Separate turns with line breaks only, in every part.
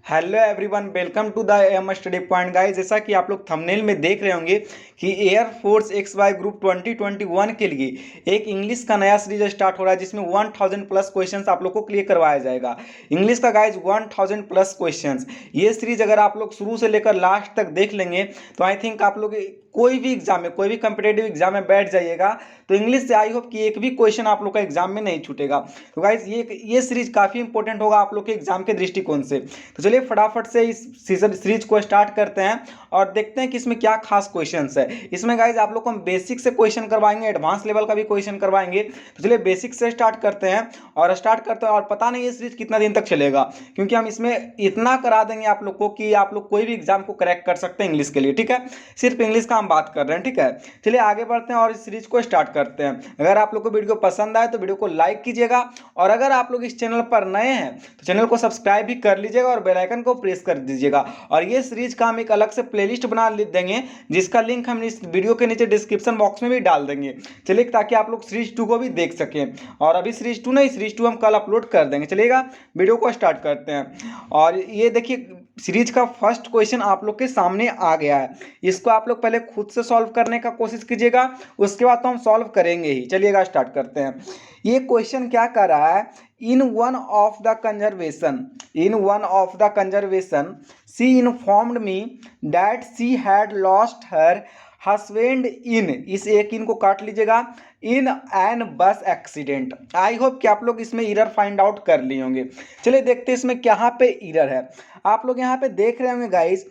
Hello everyone, welcome to the M study point guys. जैसा कि आप लोग थंबनेल में देख रहे होंगे कि एयरफोर्स एक्स वाई ग्रुप 2021 के लिए एक इंग्लिश का नया सीरीज स्टार्ट हो रहा है जिसमें 1000 प्लस क्वेश्चंस आप लोग को क्लियर करवाया जाएगा। इंग्लिश का गाइस 1000 प्लस क्वेश्चंस। ये सीरीज अगर आप लोग शुरू से लेकर लास्ट तक देख लेंगे तो आई थिंक आप लोग कोई भी एग्जाम में, कोई भी कंपिटेटिव एग्जाम में बैठ जाइएगा तो इंग्लिश से आई होप कि एक भी क्वेश्चन आप लोग का एग्जाम में नहीं छूटेगा। तो गाइस ये सीरीज काफ़ी इंपॉर्टेंट होगा आप लोग के एग्जाम के दृष्टिकोण से। तो चलिए फटाफट से इस सीरीज को स्टार्ट करते हैं और देखते हैं कि इसमें क्या खास क्वेश्चंस है। इसमें गाइज आप लोग को हम बेसिक से क्वेश्चन करवाएंगे, एडवांस लेवल का भी क्वेश्चन करवाएंगे। तो चलिए बेसिक से स्टार्ट करते हैं और पता नहीं ये सीरीज कितना दिन तक चलेगा, क्योंकि हम इसमें इतना करा देंगे आप लोग को कि आप लोग कोई भी एग्जाम को क्रैक कर सकते हैं इंग्लिश के लिए। ठीक है, सिर्फ इंग्लिश का हम बात कर रहे हैं। ठीक है, चलिए आगे बढ़ते हैं और इस सीरीज को स्टार्ट करते हैं। अगर आप लोग को वीडियो पसंद आए तो वीडियो को लाइक कीजिएगा और अगर आप लोग इस चैनल पर नए हैं तो चैनल को सब्सक्राइब भी कर लीजिएगा और बेल आइकन को प्रेस कर दीजिएगा। और ये सीरीज का हम एक अलग से प्लेलिस्ट बना देंगे जिसका लिंक हम इस वीडियो के नीचे डिस्क्रिप्शन बॉक्स में भी डाल देंगे। चलिए, ताकि आप लोग सीरीज 2 को भी देख सकें। और अभी सीरीज 2 नहीं, सीरीज 2 हम कल अपलोड कर देंगे। चलिएगा वीडियो को स्टार्ट करते हैं। और ये देखिए सीरीज का फर्स्ट क्वेश्चन आप लोग के सामने आ गया है। इसको आप लोग पहले खुद से सॉल्व करने का कोशिश कीजिएगा, उसके बाद तो हम सॉल्व करेंगे ही। चलिएगा स्टार्ट करते हैं। ये क्वेश्चन क्या कर रहा है, in one of the conservation she informed me that she had lost her husband in, इस एक इन को काट लीजिएगा, इन एन बस एक्सीडेंट। आई होप कि आप लोग इसमें एरर फाइंड आउट कर लिए होंगे। चलिए देखते हैं इसमें कहाँ पे एरर है। आप लोग यहाँ पे देख रहे होंगे गाइस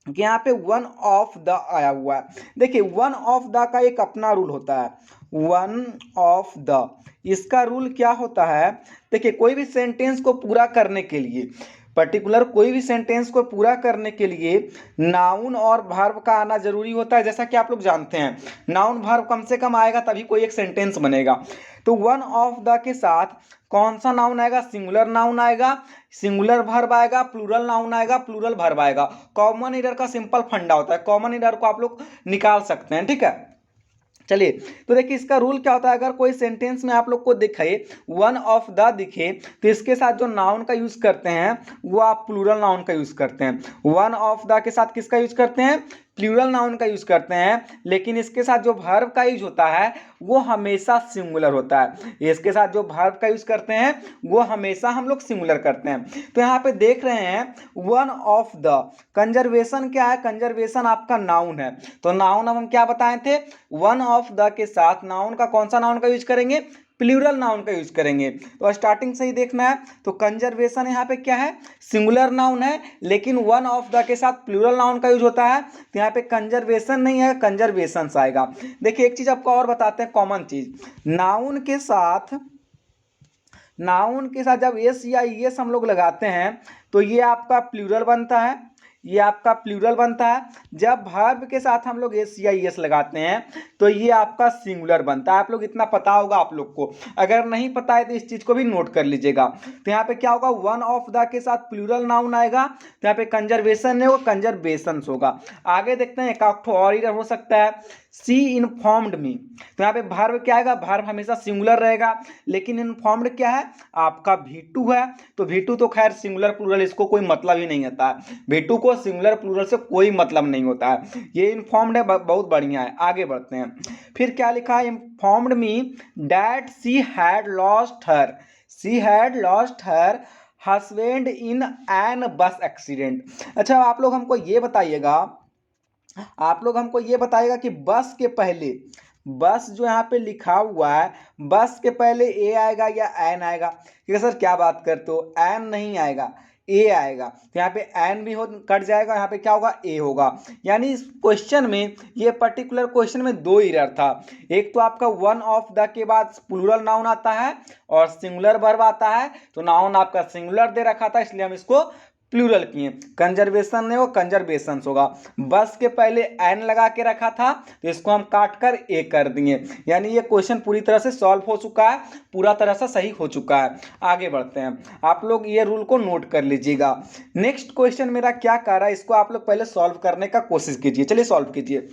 कि यहाँ पे वन ऑफ द आया हुआ है। देखिए वन ऑफ द का एक अपना रूल होता है। वन ऑफ द, इसका रूल क्या होता है, देखिए कोई भी सेंटेंस को पूरा करने के लिए, पर्टिकुलर कोई भी सेंटेंस को पूरा करने के लिए नाउन और वर्ब का आना जरूरी होता है। जैसा कि आप लोग जानते हैं नाउन वर्ब कम से कम आएगा तभी कोई एक सेंटेंस बनेगा। तो वन ऑफ द के साथ कौन सा नाउन आएगा, सिंगुलर नाउन आएगा, सिंगुलर वर्ब आएगा, प्लूरल नाउन आएगा, प्लूरल वर्ब आएगा। कॉमन एरर का सिंपल फंडा होता है, कॉमन एरर को आप लोग निकाल सकते हैं। ठीक है, चलिए तो देखिए इसका रूल क्या होता है। अगर कोई सेंटेंस में आप लोग को दिखे वन ऑफ द दिखे तो इसके साथ जो नाउन का यूज करते हैं वो आप प्लूरल नाउन का यूज करते हैं। वन ऑफ द के साथ किसका यूज करते हैं, प्लूरल नाउन का यूज करते हैं। लेकिन इसके साथ जो वर्ब का यूज होता है वो हमेशा सिंगुलर होता है। इसके साथ जो वर्ब का यूज करते हैं वो हमेशा हम लोग सिंगुलर करते हैं। तो यहाँ पे देख रहे हैं वन ऑफ द, कंजर्वेशन क्या है, कंजर्वेशन आपका नाउन है। तो नाउन अब हम क्या बताए थे, वन ऑफ द के साथ नाउन का कौन सा नाउन का यूज करेंगे, प्लूरल नाउन का यूज करेंगे। तो स्टार्टिंग से ही देखना है। तो कंजर्वेशन यहाँ पे क्या है, सिंगुलर नाउन है, लेकिन वन ऑफ द के साथ प्लूरल नाउन का यूज होता है। तो यहाँ पे कंजर्वेशन नहीं है, कंजर्वेशंस आएगा। देखिए एक चीज आपको और बताते हैं, कॉमन चीज, नाउन के साथ जब एस या ईएस हम लोग लगाते हैं तो ये आपका प्लूरल बनता है, ये आपका प्लूरल बनता है। जब वर्ब के साथ हम लोग एस या एस लगाते हैं तो ये आपका सिंगुलर बनता है। आप लोग इतना पता होगा आप लोग को, अगर नहीं पता है तो इस चीज को भी नोट कर लीजिएगा। तो यहाँ पे क्या होगा, वन ऑफ द के साथ प्लूरल नाउन आएगा तो यहाँ पे कंजर्वेशन नहीं होगा, कंजर्वेशंस होगा। आगे देखते हैं, एक और इधर हो सकता है, सी इन्फॉर्म्ड मी। तो यहाँ पे वर्ब क्या आएगा, वर्ब हमेशा सिंगुलर रहेगा, लेकिन इन्फॉर्म्ड क्या है आपका V2 है। तो V2 तो खैर सिंगुलर प्लूरल इसको कोई मतलब ही नहीं होता है, V2 को सिंगुलर प्लूरल से कोई मतलब नहीं होता है। ये इन्फॉर्म्ड है, बहुत बढ़िया है। आगे बढ़ते हैं, फिर क्या लिखा है, informed me that she had lost her husband in an बस एक्सीडेंट। अच्छा आप लोग हमको ये बताइएगा कि बस के पहले, बस जो यहाँ पे लिखा हुआ है, बस के पहले ए आएगा या एन आएगा। ठीक है सर, क्या बात करते हो, एन नहीं आएगा, ए आएगा। तो यहाँ पे एन भी कट जाएगा, यहाँ पे क्या होगा, ए होगा। यानी इस क्वेश्चन में, ये पर्टिकुलर क्वेश्चन में दो एरर था। एक तो आपका वन ऑफ द के बाद प्लूरल नाउन आता है और सिंगुलर वर्ब आता है। तो नाउन आपका सिंगुलर दे रखा था, इसलिए हम इसको प्लूरल किए। कंजर्वेशन नहीं, वो कंजर्वेशंस होगा। बस के पहले एन लगा के रखा था तो इसको हम काट कर ए कर दिए। यानी ये क्वेश्चन पूरी तरह से सॉल्व हो चुका है, पूरा तरह से सही हो चुका है। आगे बढ़ते हैं, आप लोग ये रूल को नोट कर लीजिएगा। नेक्स्ट क्वेश्चन मेरा क्या कर रहा है, इसको आप लोग पहले सॉल्व करने का कोशिश कीजिए। चलिए सॉल्व कीजिए।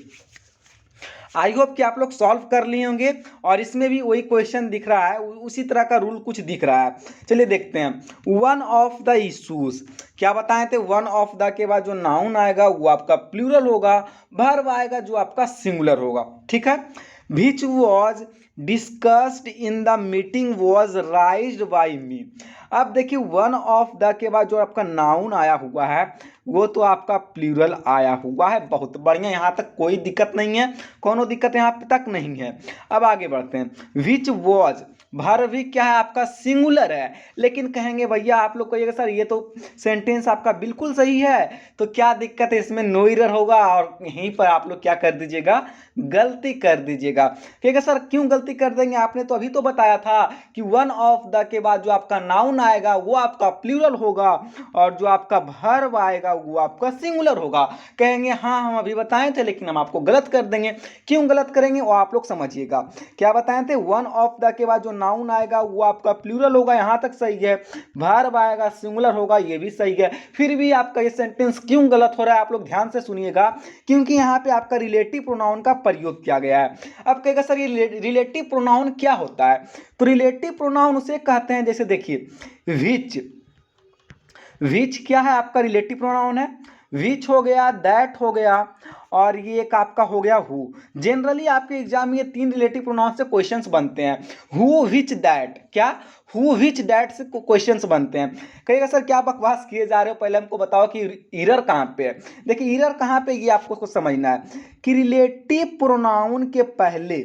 आई होप कि आप लोग सॉल्व कर लिए होंगे और इसमें भी वही क्वेश्चन दिख रहा है, उसी तरह का रूल कुछ दिख रहा है। चलिए देखते हैं। वन ऑफ द इशूज, क्या बताए थे, वन ऑफ द के बाद जो नाउन आएगा वो आपका प्लूरल होगा, वर्ब आएगा जो आपका सिंगुलर होगा, ठीक है। Which was discussed in the meeting was raised by me. अब देखिए वन ऑफ द के बाद जो आपका नाउन आया हुआ है वो तो आपका प्लूरल आया हुआ है, बहुत बढ़िया, यहाँ तक कोई दिक्कत नहीं है, कोनो दिक्कत यहाँ तक नहीं है। अब आगे बढ़ते हैं। विच वॉज, वर्ब भी क्या है आपका सिंगुलर है, लेकिन कहेंगे भैया आप लोग कहिएगा सर ये तो सेंटेंस आपका बिल्कुल सही है, तो क्या दिक्कत है, इसमें नो एरर होगा, और यहीं पर आप लोग क्या कर दीजिएगा, गलती कर दीजिएगा। कहेगा सर क्यों गलती कर देंगे, आपने तो अभी तो बताया था कि वन ऑफ द के बाद जो आपका नाउन आएगा वो आपका प्लूरल होगा और जो आपका वर्ब आएगा वो आपका सिंगुलर होगा। कहेंगे हाँ हम अभी बताए थे लेकिन हम आपको गलत कर देंगे। क्यों गलत करेंगे वो आप लोग समझिएगा। क्या बताए थे, वन ऑफ द के बाद जो नाउन आएगा वो आपका प्लूरल होगा, यहाँ तक सही है। वर्ब आएगा सिंगुलर होगा, ये भी सही है। फिर भी आपका ये सेंटेंस क्यों गलत हो रहा है आप लोग ध्यान से सुनिएगा, क्योंकि यहाँ पे आपका रिलेटिव प्रोनाउन का प्रयोग किया गया है। अब कहेगा सर ये रिलेटिव प्रोनाउन क्या होता है, तो रिलेटिव प्रोनाउन उसे कहते हैं, जैसे देखिए विच, विच क्या है आपका रिलेटिव प्रोनाउन है, विच हो गया, दैट हो गया और ये एक आपका हो गया हु। जनरली आपके एग्जाम में ये तीन रिलेटिव प्रोनाउन से क्वेश्चंस बनते हैं, हु विच दैट, क्या हु विच दैट से क्वेश्चंस बनते हैं। कहिएगा सर क्या बकवास किए जा रहे हो, पहले हमको बताओ कि एरर कहाँ पे है। देखिए एरर कहाँ पे, ये आपको कुछ समझना है कि रिलेटिव प्रोनाउन के पहले,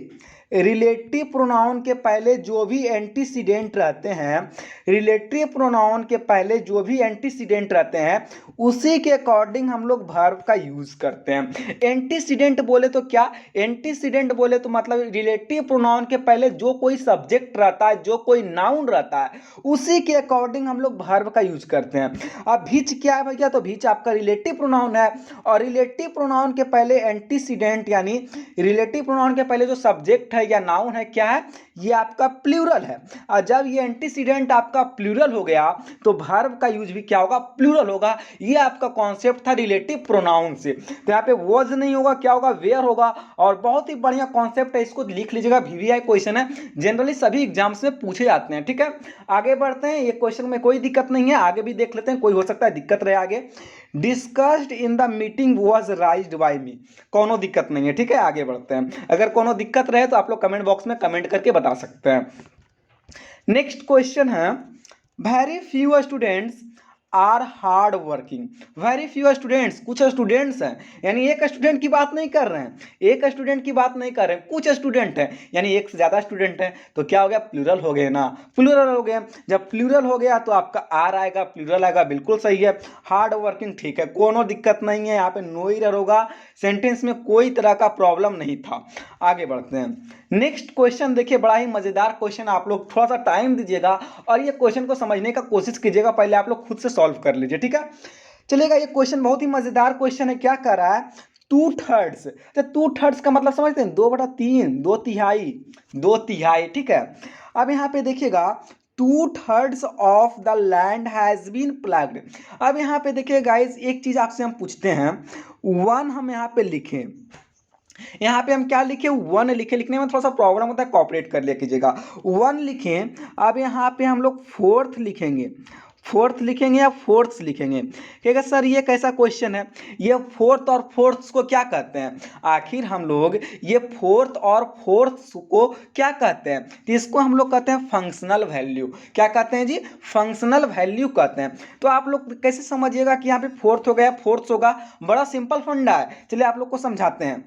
रिलेटिव प्रोनाउन के पहले जो भी एंटीसीडेंट रहते हैं, रिलेटिव प्रोनाउन के पहले जो भी एंटीसीडेंट रहते हैं उसी के अकॉर्डिंग हम लोग वर्ब का यूज करते हैं। एंटीसीडेंट बोले तो क्या, एंटीसीडेंट बोले तो मतलब रिलेटिव प्रोनाउन के पहले जो कोई सब्जेक्ट रहता है, जो कोई नाउन रहता है उसी के अकॉर्डिंग हम लोग वर्ब का यूज करते हैं। अब भीच क्या है भैया, तो भीच आपका रिलेटिव प्रोनाउन है और रिलेटिव प्रोनाउन के पहले एंटीसीडेंट यानी रिलेटिव प्रोनाउन के पहले जो सब्जेक्ट है या नाउन है क्या है, ये आपका प्लूरल है। और जब ये एंटीसीडेंट आपका प्लूरल हो गया तो वर्ब का यूज भी क्या होगा, प्लूरल होगा। ये आपका कॉन्सेप्ट था रिलेटिव प्रोनाउन से। तो यहाँ पे वॉज नहीं होगा, क्या होगा, वेयर होगा। और बहुत ही बढ़िया कॉन्सेप्ट है, इसको लिख लीजिएगा, वीवीआई क्वेश्चन है, जनरली सभी एग्जाम्स में पूछे जाते हैं। ठीक है, आगे बढ़ते हैं, ये क्वेश्चन में कोई दिक्कत नहीं है, आगे भी देख लेते हैं, कोई हो सकता है दिक्कत रहे आगे। Discussed in the meeting was raised by me, कोनो दिक्कत नहीं है। ठीक है, आगे बढ़ते हैं, अगर कोनो दिक्कत रहे तो आप लोग कमेंट बॉक्स में कमेंट करके बता सकते हैं। नेक्स्ट क्वेश्चन है, very few students are hard working. Very few students, कुछ स्टूडेंट्स हैं, यानी एक स्टूडेंट की बात नहीं कर रहे हैं, एक स्टूडेंट की बात नहीं कर रहे हैं, कुछ स्टूडेंट हैं, यानी एक से ज़्यादा स्टूडेंट हैं, तो क्या हो गया, प्लूरल हो गए ना, प्लूरल हो गए। जब प्लूरल हो गया तो आपका आर आएगा, प्लूरल आएगा, बिल्कुल सही है। हार्ड वर्किंग ठीक है, कोनो दिक्कत नहीं है, यहाँ पे नो एरर होगा, सेंटेंस में कोई तरह का प्रॉब्लम नहीं था। आगे बढ़ते हैं, नेक्स्ट क्वेश्चन देखिए, बड़ा ही मजेदार क्वेश्चन, आप लोग थोड़ा सा टाइम दीजिएगा और ये क्वेश्चन को समझने का कोशिश कीजिएगा, पहले आप लोग खुद से सॉल्व कर लीजिए। ठीक है, चलिएगा, ये क्वेश्चन बहुत ही मजेदार क्वेश्चन है। क्या कर रहा है, 2/3, तो 2/3 का मतलब समझते हैं, 2/3, 2/3, 2/3। ठीक है, अब यहाँ पे देखिएगा 2/3 of the land has been plugged. अब यहाँ पे देखिए गाइज, एक चीज आपसे हम पूछते हैं, वन हम यहाँ पे लिखें, यहाँ पे हम क्या लिखे, वन लिखे, लिखने में थोड़ा सा प्रॉब्लम होता है, कॉपरेट कर लिया कीजिएगा, वन लिखें। अब यहाँ पे हम लोग फोर्थ लिखेंगे, फोर्थ लिखेंगे या फोर्थ्स लिखेंगे। कहेगा सर ये कैसा क्वेश्चन है, ये फोर्थ और फोर्थ्स को क्या कहते हैं, आखिर हम लोग ये फोर्थ और फोर्थ्स को क्या कहते हैं, तो इसको हम लोग कहते हैं फंक्शनल वैल्यू। क्या कहते हैं जी, फंक्शनल वैल्यू कहते हैं। तो आप लोग कैसे समझिएगा कि यहाँ पे फोर्थ हो गया, फोर्थ्स होगा, बड़ा सिंपल फंडा है, चलिए आप लोग को समझाते हैं।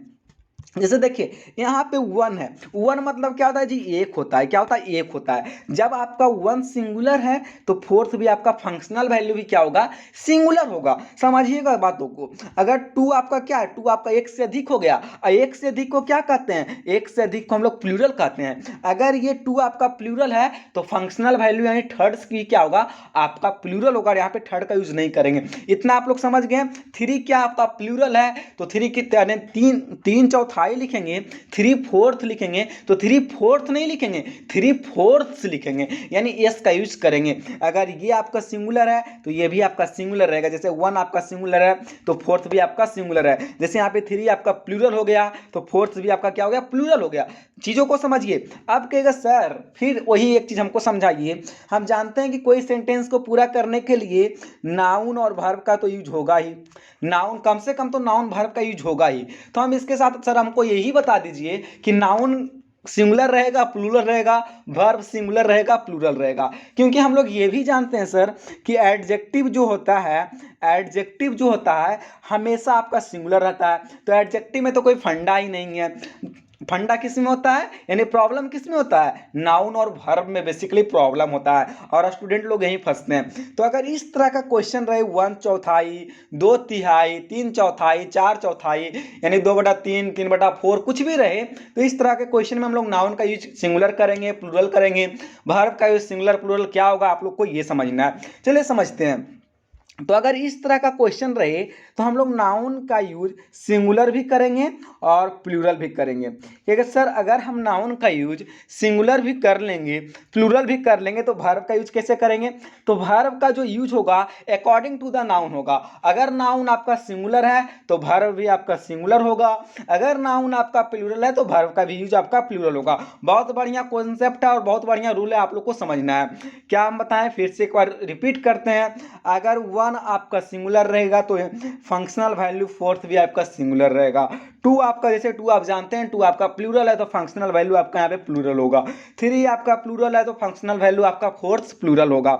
जैसे देखिए यहाँ पे वन है, वन मतलब क्या होता है जी, एक होता है, क्या होता है, एक होता है। जब आपका वन सिंगुलर है तो फोर्थ भी आपका फंक्शनल वैल्यू भी क्या होगा, सिंगुलर होगा। समझिएगा बातों को। अगर टू आपका क्या है, टू आपका एक से अधिक हो गया, और एक से अधिक को क्या कहते हैं, एक से अधिक को हम लोग प्लूरल कहते हैं। अगर ये टू आपका प्लूरल है तो फंक्शनल वैल्यू यानी थर्ड्स की क्या होगा, आपका प्लूरल होगा, यहाँ पे थर्ड का यूज नहीं करेंगे। इतना आप लोग समझ गए। थ्री क्या आपका प्लूरल है, तो थ्री की तीन चौथाई चौथाई लिखेंगे, 3/4 लिखेंगे तो 3/4 नहीं लिखेंगे, 3/4 लिखेंगे, यानी एस का यूज करेंगे। अगर ये आपका सिंगुलर है तो ये भी आपका सिंगुलर रहेगा, जैसे 1 आपका सिंगुलर है तो 4th भी आपका सिंगुलर है। जैसे यहाँ पे 3 आपका प्लूरल हो गया तो 4th भी आपका क्या हो गया, प्लूरल हो गया। चीज़ों को समझिए। अब कहेगा सर फिर वही एक चीज़ हमको समझाइए, हम जानते हैं कि कोई सेंटेंस को पूरा करने के लिए नाउन और वर्ब का तो यूज होगा ही, नाउन कम से कम तो नाउन वर्ब का यूज होगा ही। तो हम इसके साथ सर हमको यही बता दीजिए कि नाउन सिंगुलर रहेगा प्लूरल रहेगा, वर्ब सिंगुलर रहेगा प्लूरल रहेगा। क्योंकि हम लोग ये भी जानते हैं सर कि एडजेक्टिव जो होता है, एडजेक्टिव जो होता है हमेशा आपका सिंगुलर रहता है। तो एडजेक्टिव में तो कोई फंडा ही नहीं है। फंडा किस में होता है, यानी प्रॉब्लम किस में होता है, नाउन और वर्ब में बेसिकली प्रॉब्लम होता है, और स्टूडेंट लोग यहीं फंसते हैं। तो अगर इस तरह का क्वेश्चन रहे 1/4, 2/3, 3/4, 4/4, यानी 2/3, 3/4 कुछ भी रहे, तो इस तरह के क्वेश्चन में हम लोग नाउन का यूज सिंगुलर करेंगे प्लूरल करेंगे, वर्ब का यूज सिंगुलर प्लूरल क्या होगा आप लोग को ये समझना है। चलिए समझते हैं। तो अगर इस तरह का क्वेश्चन रहे तो हम लोग नाउन का यूज सिंगुलर भी करेंगे और प्लूरल भी करेंगे। क्योंकि सर अगर हम नाउन का यूज सिंगुलर भी कर लेंगे प्लूरल भी कर लेंगे तो वर्ब का यूज कैसे करेंगे, तो वर्ब का जो यूज होगा अकॉर्डिंग टू द नाउन होगा। अगर नाउन आपका सिंगुलर है तो वर्ब भी आपका सिंगुलर होगा, अगर नाउन आपका प्लूरल है तो वर्ब का भी यूज आपका प्लूरल होगा। बहुत बढ़िया कॉन्सेप्ट है और बहुत बढ़िया रूल है, आप लोग को समझना है। क्या हम बताएं, फिर से एक बार रिपीट करते हैं। अगर 1 आपका सिंगुलर रहेगा तो फंक्शनल वैल्यू 4th भी आपका सिंगुलर रहेगा। 2 आपका, जैसे 2 आप जानते हैं 2 आपका प्लूरल है तो फंक्शनल वैल्यू आपका यहाँ पे प्लूरल होगा। 3 आपका प्लूरल है तो फंक्शनल वैल्यू आपका 4th प्लूरल होगा।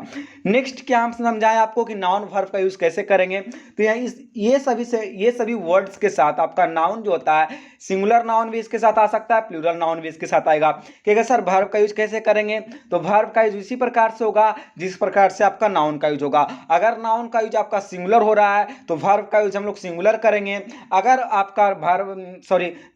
नेक्स्ट क्या हम समझाएं आपको कि नाउन वर्ब का यूज कैसे करेंगे। तो ये सभी वर्ड्स के साथ आपका नाउन जो होता है सिंगुलर नाउन भी इसके साथ आ सकता है, प्लूरल नाउन भी इसके साथ आएगा। कि सर वर्ब का यूज कैसे करेंगे, तो वर्ब का यूज इसी प्रकार से होगा जिस प्रकार से आपका नाउन का यूज होगा। अगर नाउन का यूज आपका सिंगुलर हो रहा है तो वर्ब का यूज हम लोग सिंगुलर करेंगे, अगर आपका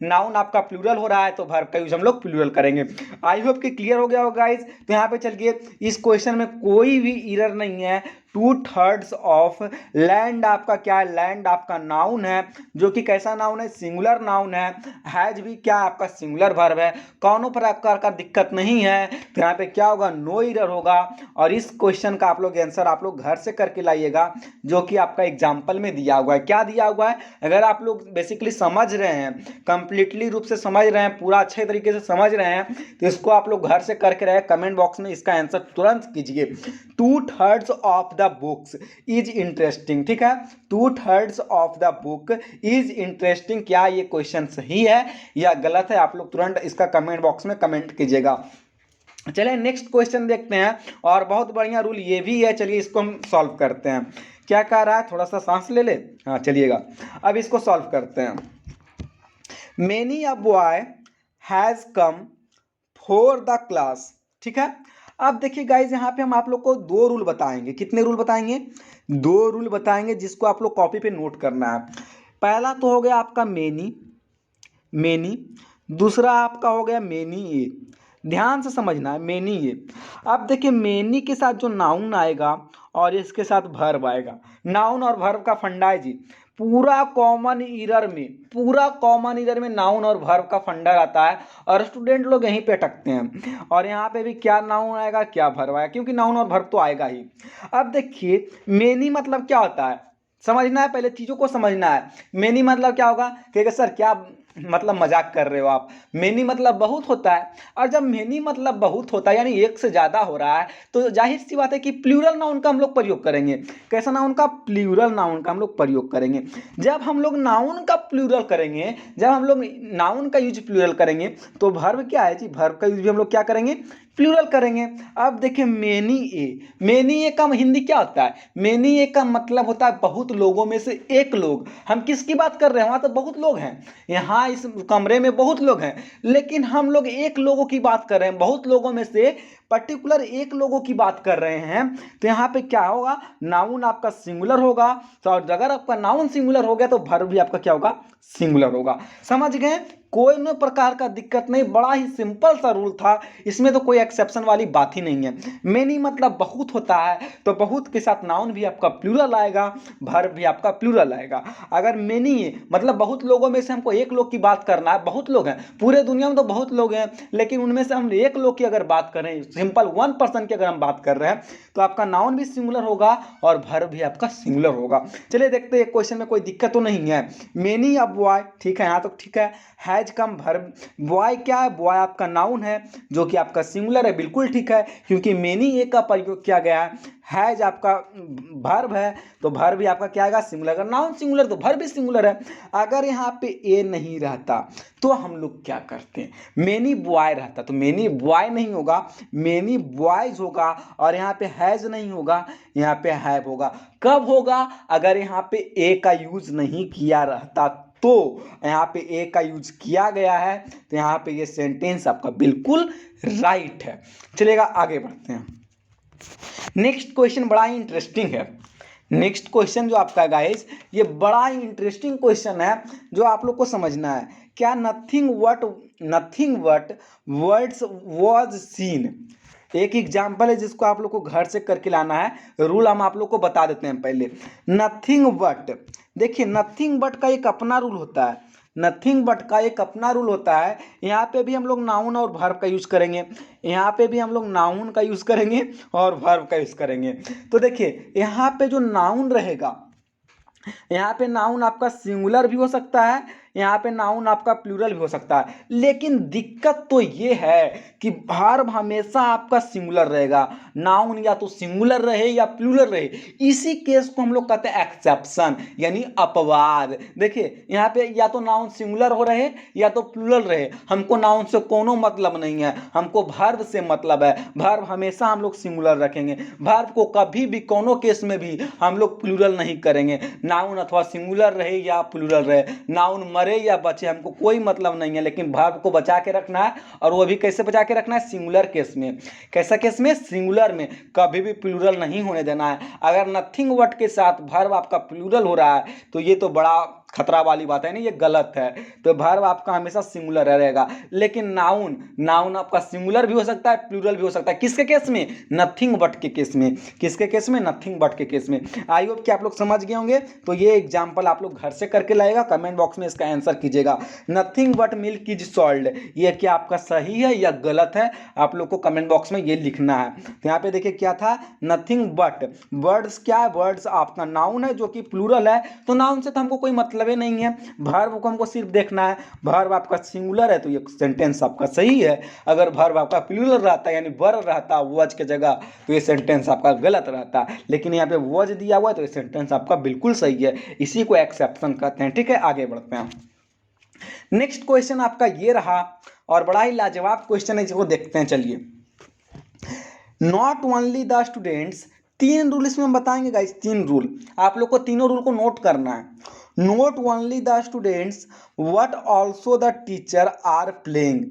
नाउन आपका प्लूरल हो रहा है तो वर्ब का यूज हम लोग प्लूरल करेंगे। आई होप कि क्लियर हो गया होगा गाइस। तो यहाँ पे चलिए, इस क्वेश्चन में कोई भी एरर नहीं है। 2/3 ऑफ लैंड आपका क्या है, लैंड आपका नाउन है, जो कि कैसा नाउन है, सिंगुलर नाउन है। हैज भी क्या आपका सिंगुलर वर्ब है, कौनों प्रकार का दिक्कत नहीं है। तो यहाँ पे क्या होगा, नो एरर होगा। और इस क्वेश्चन का आप लोग आंसर आप लोग घर से करके लाइएगा, जो कि आपका एग्जाम्पल में दिया हुआ है। क्या दिया हुआ है, अगर आप लोग बेसिकली समझ रहे हैं, कंप्लीटली रूप से समझ रहे हैं, पूरा अच्छे तरीके से समझ रहे हैं, तो इसको आप लोग घर से करके रहे, कमेंट बॉक्स में इसका आंसर तुरंत कीजिए। 2/3 of the books is interesting, ठीक है, 2/3 of the book is interesting. क्या ये क्वेश्चन सही है या गलत है, आप लोग तुरंत इसका कमेंट बॉक्स में कमेंट कीजिएगा। चलिए नेक्स्ट क्वेश्चन देखते हैं, और बहुत बढ़िया रूल ये भी है, चलिए इसको हम सॉल्व करते हैं। क्या कह रहा है, थोड़ा सा सांस ले ले, हाँ चलिएगा अब इसको सॉल्व करते हैं। Many a boy has come for the class, ठीक है। अब देखिए गाइज, यहाँ पे हम आप लोग को 2 रूल बताएंगे। कितने रूल बताएंगे, 2 रूल बताएंगे, जिसको आप लोग कॉपी पे नोट करना है। पहला तो हो गया आपका मेनी, मेनी। दूसरा आपका हो गया मेनी ए, ध्यान से समझना है, मेनी ए। अब देखिए मेनी के साथ जो नाउन आएगा और इसके साथ वर्ब आएगा, नाउन और वर्ब का फंडा है जी। पूरा कॉमन ईरर में नाउन और वर्ब का फंडा रहता है, और स्टूडेंट लोग यहीं पे अटकते हैं। और यहाँ पे भी क्या नाउन आएगा क्या वर्ब आएगा, क्योंकि नाउन और वर्ब तो आएगा ही। अब देखिए मेनी मतलब क्या होता है, समझना है, पहले चीज़ों को समझना है। मेनी मतलब क्या होगा, कहेगा सर क्या मतलब मजाक कर रहे हो आप, मेनी मतलब बहुत होता है। और जब मेनी मतलब बहुत होता है यानी एक से ज़्यादा हो रहा है, तो जाहिर सी बात है कि प्लूरल नाउन का हम लोग प्रयोग करेंगे। कैसा नाउन का, प्लूरल नाउन का हम लोग प्रयोग करेंगे। जब हम लोग नाउन का प्लूरल करेंगे, जब हम लोग नाउन का यूज प्लूरल करेंगे, तो वर्ब क्या है जी, वर्ब का यूज भी हम लोग क्या करेंगे, प्लूरल करेंगे। अब देखिए मेनी ए का हिंदी क्या होता है, मेनी ए का मतलब होता है बहुत लोगों में से एक लोग। हम किसकी बात कर रहे हैं, वहाँ तो बहुत लोग हैं, यहाँ इस कमरे में बहुत लोग हैं, लेकिन हम लोग एक लोगों की बात कर रहे हैं, बहुत लोगों में से पर्टिकुलर एक लोगों की बात कर रहे हैं। तो यहाँ पे क्या होगा, नाउन आपका सिंगुलर होगा। तो अगर आपका नाउन सिंगुलर हो गया तो वर्ब भी आपका क्या होगा, सिंगुलर होगा। समझ गए, कोई न प्रकार का दिक्कत नहीं, बड़ा ही सिंपल सा रूल था, इसमें तो कोई एक्सेप्शन वाली बात ही नहीं है। मेनी मतलब बहुत होता है, तो बहुत के साथ नाउन भी आपका प्लूरल आएगा, वर्ब भी आपका प्लूरल आएगा। अगर मेनी मतलब बहुत लोगों में से हमको एक लोग की बात करना है, बहुत लोग हैं पूरे दुनिया में, तो बहुत लोग हैं, लेकिन उनमें से हम एक लोग की अगर बात करें, सिंपल 1% की अगर हम बात कर रहे हैं, तो आपका नाउन भी सिंगुलर होगा और वर्ब भी आपका सिंगुलर होगा। चलिए देखते हैं क्वेश्चन में कोई दिक्कत तो नहीं है। मेनी अब बॉय, ठीक है, यहाँ तक ठीक है। हैज कम वर्ब, बॉय क्या है, बॉय आपका नाउन है जो कि आपका सिंगुलर है, बिल्कुल ठीक है, क्योंकि मेनी ए का प्रयोग किया गया है। हैज आपका वर्ब है, तो वर्ब भी आपका क्या आएगा, सिंगुलर। अगर नाउन सिंगुलर तो वर्ब भी सिंगुलर है। अगर यहाँ पे ए नहीं रहता तो हम लोग क्या करते हैं, मेनी बॉय रहता तो मेनी बॉय नहीं होगा, मेनी बॉयज होगा, और यहाँ पे हैज नहीं होगा, यहाँ पे हैव होगा। कब होगा, अगर यहाँ पे ए का यूज नहीं किया रहता, तो यहाँ पे ए का यूज किया गया है, तो यहाँ पे ये सेंटेंस आपका बिल्कुल राइट है। चलिएगा आगे बढ़ते हैं। नेक्स्ट क्वेश्चन बड़ा ही इंटरेस्टिंग है। नेक्स्ट क्वेश्चन जो आपका गाइस, ये बड़ा ही इंटरेस्टिंग क्वेश्चन है जो आप लोग को समझना है। क्या nothing what words was seen, एक एग्जाम्पल है जिसको आप लोग को घर से करके लाना है। रूल हम आप लोग को बता देते हैं पहले। नथिंग बट, देखिए नथिंग बट का एक अपना रूल होता है, नथिंग बट का एक अपना रूल होता है। यहाँ पे भी हम लोग नाउन और वर्ब का यूज करेंगे, यहाँ पे भी हम लोग नाउन का यूज करेंगे और वर्ब का यूज करेंगे। तो देखिए यहाँ पे जो नाउन रहेगा, यहाँ पे नाउन आपका सिंगुलर भी हो सकता है, यहाँ पे नाउन आपका प्लूरल भी हो सकता है, लेकिन दिक्कत तो ये है कि वर्ब हमेशा आपका सिंगुलर रहेगा, नाउन या तो सिंगुलर रहे या प्लूरल रहे। इसी केस को हम लोग कहते हैं एक्सेप्शन, यानी अपवाद। देखिए यहाँ पे या तो नाउन सिंगुलर हो रहे या तो प्लूरल रहे, हमको नाउन से कोनो मतलब नहीं है, हमको वर्ब से मतलब है। वर्ब हमेशा हम लोग सिंगुलर रखेंगे, वर्ब को कभी भी कोनो केस में भी हम लोग प्लूरल नहीं करेंगे। नाउन अथवा सिंगुलर रहे या प्लूरल रहे, नाउन मरे या बचे, हमको कोई मतलब नहीं है, लेकिन वर्ब को बचा के रखना है। और वो भी कैसे बचा के रखना है, सिंगुलर केस में। कैसा केस में, सिंगुलर में, कभी भी प्लूरल नहीं होने देना है। अगर नथिंग वट के साथ वर्ब आपका प्लूरल हो रहा है तो ये तो बड़ा खतरा वाली बात है ना, ये गलत है। तो वर्ब आपका हमेशा सिंगुलर रहेगा, लेकिन नाउन आपका सिंगुलर भी हो सकता है, प्लूरल भी हो सकता है। किसके केस में, नथिंग बट के केस में। किसके केस में, नथिंग बट के केस में। आई होप कि आप लोग समझ गए होंगे। तो ये एग्जांपल आप लोग घर से करके लाएगा, कमेंट बॉक्स में इसका आंसर कीजिएगा। Nothing but milk is salt, ये क्या आपका सही है या गलत है, आप लोग को कमेंट बॉक्स में ये लिखना है। तो यहाँ पे देखिए क्या था, नथिंग बट, वर्ड्स क्या है, वर्ड्स आपका नाउन है जो कि प्लूरल है, तो नाउन से तो हमको कोई मतलब ही नहीं है। वर्ब को हमको सिर्फ देखना है, वर्ब आपका सिंगुलर है तो ये सेंटेंस आपका सही है। अगर वर्ब आपका प्लूरल रहता है यानी वर रहता वॉज के जगह, तो ये सेंटेंस आपका गलत रहता। लेकिन यहाँ पे वॉज दिया हुआ है तो ये सेंटेंस आपका बिल्कुल सही है, इसी को एक्सेप्शन कहते हैं। ठीक है, आगे बढ़ते हैं। नेक्स्ट क्वेश्चन आपका ये रहा और बड़ा ही लाजवाब क्वेश्चन है, जिसको देखते हैं। चलिए, नॉट ओनली द स्टूडेंट्स, तीन रूल इसमें हम बताएंगे गाइस, तीन रूल आप लोग को, तीनों रूल को नोट करना है। Note only the students but also the teacher are playing.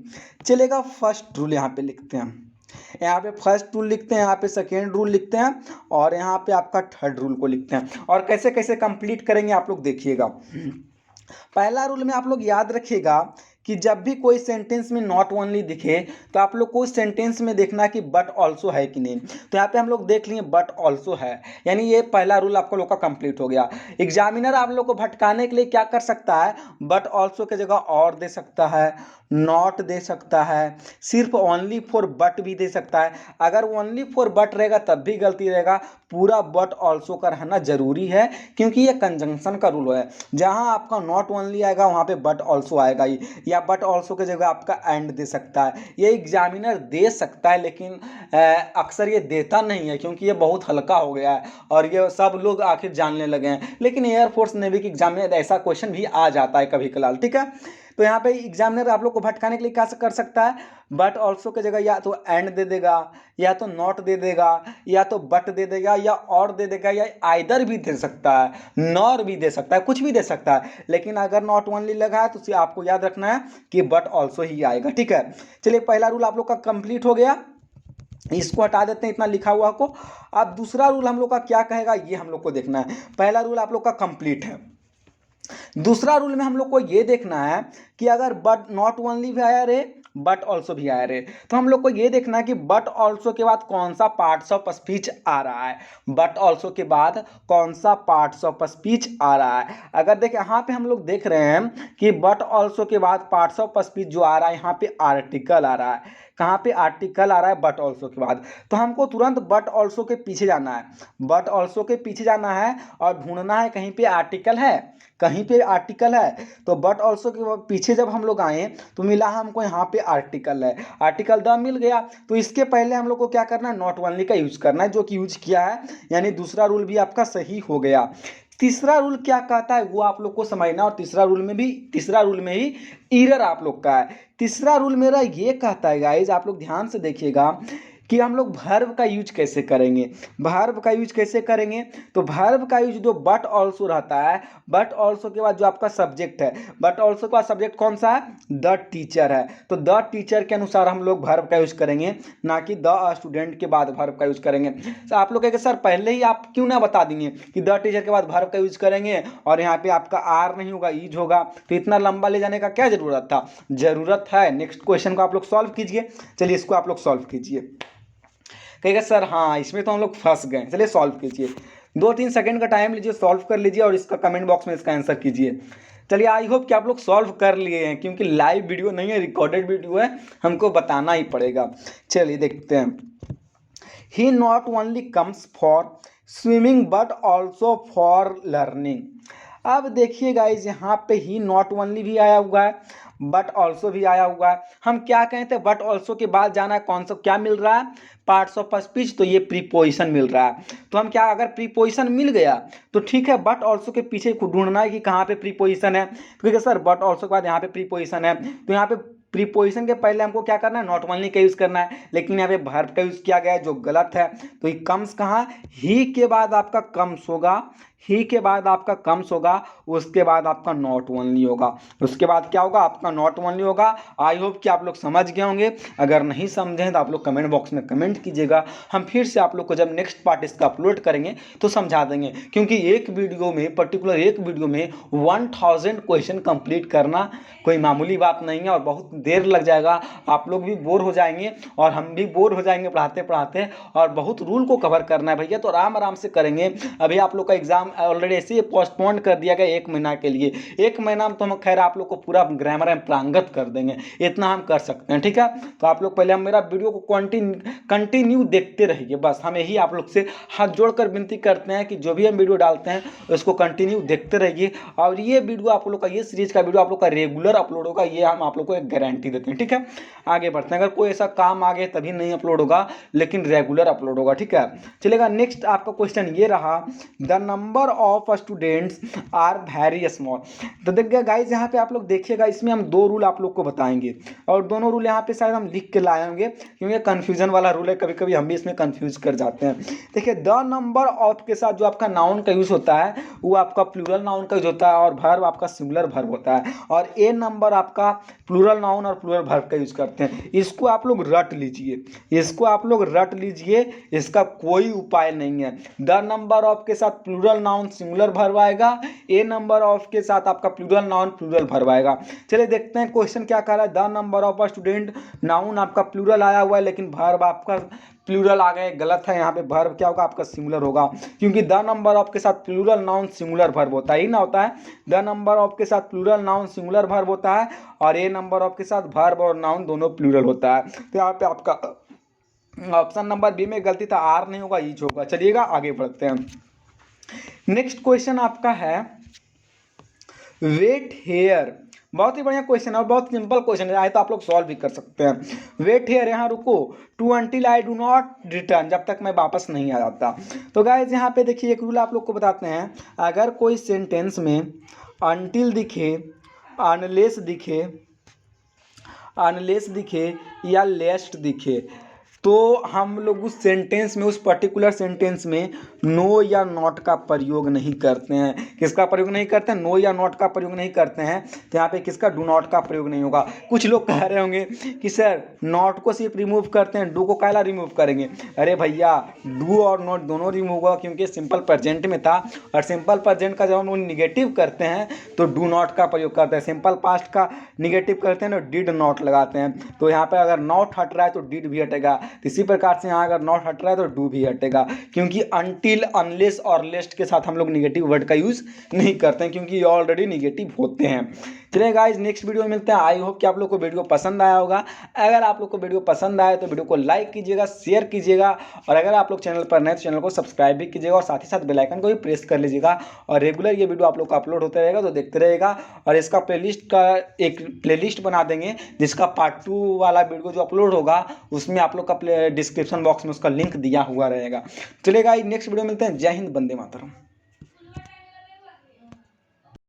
चलेगा, फर्स्ट रूल यहाँ पे लिखते हैं, यहाँ पे फर्स्ट रूल लिखते हैं, यहाँ पे सेकेंड रूल लिखते हैं, और यहाँ पे आपका थर्ड रूल को लिखते हैं। और कैसे कैसे कंप्लीट करेंगे आप लोग देखिएगा। पहला रूल में आप लोग याद रखिएगा कि जब भी कोई सेंटेंस में नॉट ओनली दिखे तो आप लोग को उस सेंटेंस में देखना कि बट ऑल्सो है कि नहीं। तो यहाँ पे हम लोग देख लिए बट ऑल्सो है, यानी ये पहला रूल आपको लोग का कंप्लीट हो गया। एग्जामिनर आप लोग को भटकाने के लिए क्या कर सकता है, बट ऑल्सो की जगह और दे सकता है, नॉट दे सकता है, सिर्फ ओनली फॉर बट भी दे सकता है। अगर ओनली फॉर बट रहेगा तब भी गलती रहेगा, पूरा बट ऑल्सो का रहना जरूरी है, क्योंकि ये कंजंक्शन का रूल है। जहाँ आपका नॉट ओनली आएगा वहाँ पे बट ऑल्सो आएगा ही, या बट ऑल्सो की जगह आपका एंड दे सकता है। ये एग्जामिनर दे सकता है, लेकिन अक्सर ये देता नहीं है, क्योंकि ये बहुत हल्का हो गया है और ये सब लोग आखिर जानने लगे हैं। लेकिन एयरफोर्स नेवी के एग्जाम में ऐसा क्वेश्चन भी आ जाता है कभी कभार। ठीक है, तो यहाँ पे एग्जामिनर आप लोग को भटकाने के लिए क्या कर सकता है, बट ऑल्सो की जगह या तो एंड दे देगा, या तो नॉट दे देगा, या तो बट दे देगा, या और दे देगा, या आइदर भी दे सकता है, नॉर भी दे सकता है, कुछ भी दे सकता है। लेकिन अगर नॉट ओनली लगा है तो आपको याद रखना है कि बट ऑल्सो ही आएगा। ठीक है, चलिए पहला रूल आप लोग का कंप्लीट हो गया, इसको हटा देते हैं इतना लिखा हुआ को। अब दूसरा रूल हम लोग का क्या कहेगा ये हम लोग को देखना है। पहला रूल आप लोग का कंप्लीट है, दूसरा रूल में हम लोग को ये देखना है कि अगर बट नॉट ओनली भी आया रे बट ऑल्सो भी आया रे, तो हम लोग को ये देखना है कि बट ऑल्सो के बाद कौन सा पार्ट्स ऑफ स्पीच आ रहा है। बट ऑल्सो के बाद कौन सा पार्ट्स ऑफ स्पीच आ रहा है। अगर देखें यहाँ पे हम लोग देख रहे हैं कि बट ऑल्सो के बाद पार्ट्स ऑफ स्पीच जो आ रहा है, यहाँ पे आर्टिकल आ रहा है। कहाँ पे आर्टिकल आ रहा है? बट ऑल्सो के बाद। तो हमको तुरंत बट ऑल्सो के पीछे जाना है, बट ऑल्सो के पीछे जाना है और ढूंढना है कहीं पे आर्टिकल है, कहीं पे आर्टिकल है। तो बट ऑल्सो के पीछे जब हम लोग आए तो मिला हमको यहाँ पे आर्टिकल है, आर्टिकल द मिल गया। तो इसके पहले हम लोग को क्या करना है? नॉट ओनली का यूज करना है, जो कि यूज किया है, यानी दूसरा रूल भी आपका सही हो गया। तीसरा रूल क्या कहता है वो आप लोग को समझना, और तीसरा रूल में ही ईरर आप लोग का है। तीसरा रूल मेरा ये कहता है गाइज, आप लोग ध्यान से देखिएगा कि हम लोग वर्ब का यूज कैसे करेंगे। वर्ब का यूज कैसे करेंगे? तो वर्ब का यूज जो बट ऑल्सो रहता है, बट ऑल्सो के बाद जो आपका सब्जेक्ट है, बट ऑल्सो का सब्जेक्ट कौन सा है? द टीचर है। तो द टीचर के अनुसार हम लोग वर्ब का यूज करेंगे, ना कि द स्टूडेंट के बाद वर्ब का यूज करेंगे। तो आप लोग कहेंगे सर पहले ही आप क्यों ना बता देंगे कि द टीचर के बाद वर्ब का यूज करेंगे और यहाँ पे आपका आर नहीं होगा, ईज होगा, तो इतना लंबा ले जाने का क्या जरूरत था? जरूरत है। नेक्स्ट क्वेश्चन को आप लोग सॉल्व कीजिए। चलिए इसको आप लोग सॉल्व कीजिए। कहेगा सर हाँ इसमें तो हम लोग फंस गए। चलिए सॉल्व कीजिए, 2-3 सेकंड का टाइम लीजिए, सॉल्व कर लीजिए और इसका कमेंट बॉक्स में इसका आंसर कीजिए। चलिए आई होप कि आप लोग सॉल्व कर लिए हैं, क्योंकि लाइव वीडियो नहीं है, रिकॉर्डेड वीडियो है, हमको बताना ही पड़ेगा। चलिए देखते हैं। He not only comes for swimming but also for learning. अब देखिए गाइज, यहाँ पे ही नॉट ओनली भी आया हुआ है, बट ऑल्सो भी आया हुआ है। हम क्या कहते हैं? बट ऑल्सो के बाद जाना है, कौन सा क्या मिल रहा है? Parts of speech. तो ये प्रीपोजिशन मिल रहा है। तो हम क्या, अगर प्रीपोजिशन मिल गया तो ठीक है, बट ऑल्सो के पीछे ढूंढना है कि कहाँ पे प्रीपोजिशन है। क्योंकि सर बट ऑल्सो के बाद यहाँ पे प्रीपोजिशन है, तो यहाँ पे प्रीपोजिशन के पहले हमको क्या करना है? नॉट ओनली का यूज करना है, लेकिन यहाँ पे वर्ब का यूज किया गया है जो गलत है। तो ये कम्स कहाँ? ही के बाद आपका कम्स होगा, ही के बाद आपका कम्स होगा, उसके बाद आपका नॉट ओनली होगा, उसके बाद क्या होगा? आपका नॉट ओनली होगा। आई होप कि आप लोग समझ गए होंगे। अगर नहीं समझे तो आप लोग कमेंट बॉक्स में कमेंट कीजिएगा, हम फिर से आप लोग को जब नेक्स्ट पार्ट इसका अपलोड करेंगे तो समझा देंगे। क्योंकि एक वीडियो में, पर्टिकुलर एक वीडियो में 1000 क्वेश्चन कंप्लीट करना कोई मामूली बात नहीं है, और बहुत देर लग जाएगा, आप लोग भी बोर हो जाएंगे और हम भी बोर हो जाएंगे पढ़ाते पढ़ाते, और बहुत रूल को कवर करना है भैया, तो आराम आराम से करेंगे। अभी आप लोग का एग्जाम ऑलरेडी ऐसे ही पोस्टपोन कर दिया गया 1 महीना के लिए। 1 महीना में तो हम खैर आप लोग को पूरा ग्रामर में प्रांगत कर देंगे, इतना हम कर सकते हैं, ठीक है। तो आप लोग पहले हम मेरा वीडियो को कंटिन्यू देखते रहिए, बस हम यही आप लोग से हाथ जोड़कर विनती करते हैं कि जो भी हम वीडियो डालते हैं उसको कंटिन्यू देखते रहिए। और ये वीडियो आप लोग का, ये सीरीज का वीडियो आप लोग का रेगुलर अपलोड होगा, ये हम आप लोग को एक गारंटी देते हैं, ठीक है। आगे बढ़ते हैं, अगर कोई ऐसा काम आ गया तभी नहीं अपलोड होगा, लेकिन रेगुलर अपलोड होगा, ठीक है। चलेगा, नेक्स्ट आपका क्वेश्चन ये रहा, the number of students are very small. तो देखिए गाइज, यहाँ पे आप लोग देखिएगा, इसमें हम 2 रूल आप लोग को बताएंगे, और दोनों रूल यहाँ पे शायद हम लिख के लाए होंगे, क्योंकि कंफ्यूजन वाला रूल है, कभी कभी हम भी इसमें कंफ्यूज कर जाते हैं। देखिए, द नंबर ऑफ के साथ जो आपका नाउन का यूज होता है वो आपका प्लूरल नाउन का यूज होता है, और वर्ब आपका सिंगुलर वर्ब होता है, और ए नंबर आपका प्लूरल नाउन और प्लूरल वर्ब का यूज करते हैं। इसको आप लोग रट लीजिए, इसको आप लोग रट लीजिए, इसका कोई उपाय नहीं है। द नंबर ऑफ के साथ प्लूरल नाउन सिंगुलर वर्ब आएगा, ए नंबर ऑफ के साथ आपका प्लूरल नाउन प्लूरल वर्ब आएगा। चलिए देखते हैं क्वेश्चन क्या कह रहा है। The number of student, noun आपका प्लूरल आया हुआ है, लेकिन वर्ब आपका प्लूरल आ गए, गलत है। यहाँ पे वर्ब क्या होगा? आपका सिंगुलर होगा, क्योंकि द नंबर ऑफ के साथ प्लूरल नाउन सिंगुलर वर्ब होता है, ही ना होता है। द नंबर ऑफ के साथ प्लूरल नाउन सिंगुलर वर्ब होता है, और ए नंबर ऑफ के साथ वर्ब और नाउन दोनों प्लूरल होता है। तो यहाँ पे आपका ऑप्शन नंबर बी में गलती था, आर नहीं होगा, ईच होगा। चलिएगा आगे बढ़ते हैं। नेक्स्ट क्वेश्चन आपका है वेट हेयर। बहुत ही बढ़िया क्वेश्चन है और बहुत सिंपल क्वेश्चन है, आए तो आप लोग सॉल्व भी कर सकते हैं। वेट हेयर, यहाँ रुको, to until I do not return, जब तक मैं वापस नहीं आ जाता। तो गाइज यहाँ पे देखिए, एक रूल आप लोग को बताते हैं, अगर कोई सेंटेंस में अंटिल दिखे, अनलेस दिखे या लेस्ट दिखे, तो हम लोग उस सेंटेंस में, उस पर्टिकुलर सेंटेंस में नो या नॉट का प्रयोग नहीं करते हैं। किसका प्रयोग नहीं करते हैं? नो या नॉट का प्रयोग नहीं करते हैं। तो यहाँ पे किसका? डू नॉट का प्रयोग नहीं होगा। कुछ लोग कह रहे होंगे कि सर नॉट को सिर्फ रिमूव करते हैं, डू को काला रिमूव करेंगे। अरे भैया, डू और नॉट दोनों रिमूव होगा, क्योंकि सिंपल प्रेजेंट में था, और सिंपल प्रेजेंट का जब हम निगेटिव करते हैं तो डू नॉट का प्रयोग करते हैं। सिंपल पास्ट का निगेटिव करते हैं तो डिड नॉट लगाते हैं। तो यहाँ पे अगर नॉट हट रहा है तो डिड भी हटेगा। इसी प्रकार से यहाँ अगर नॉट हट रहा है तो डू भी हटेगा, क्योंकि अनटिल, अनलेस और लेस्ट के साथ हम लोग निगेटिव वर्ड का यूज नहीं करते हैं, क्योंकि ये ऑलरेडी निगेटिव होते हैं। चलिए गाइस, नेक्स्ट वीडियो में मिलते हैं। आई होप कि आप लोग को वीडियो पसंद आया होगा। अगर आप लोग को वीडियो पसंद आए तो वीडियो को लाइक कीजिएगा, शेयर कीजिएगा, और अगर आप लोग चैनल पर नए तो चैनल को सब्सक्राइब भी कीजिएगा, और साथ ही साथ बेल आइकन को भी प्रेस कर लीजिएगा। और रेगुलर ये वीडियो आप लोग का अपलोड होता रहेगा तो देखते रहेगा। और इसका प्लेलिस्ट का एक प्लेलिस्ट बना देंगे, जिसका पार्ट 2 वाला वीडियो जो अपलोड होगा उसमें आप लोग का डिस्क्रिप्शन बॉक्स में उसका लिंक दिया हुआ रहेगा। चलिए गाइस, नेक्स्ट वीडियो मिलते हैं। जय हिंद, वंदे मातरम।